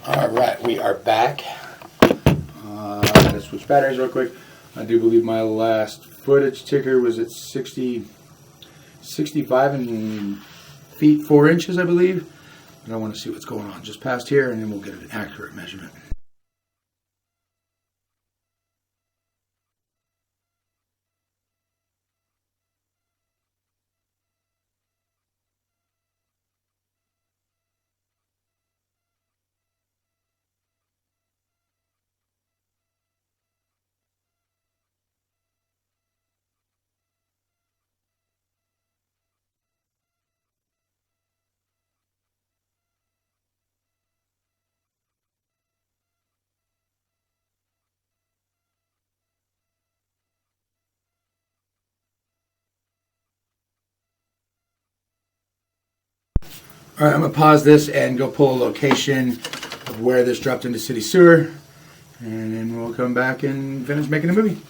All right, we are back. I gotta switch batteries real quick. I do believe my last footage ticker was at 65 and feet 4 inches, I believe. But I want to see what's going on just past here, and then we'll get an accurate measurement. All right, I'm gonna pause this and go pull a location of where this dropped into city sewer, and then we'll come back and finish making the movie.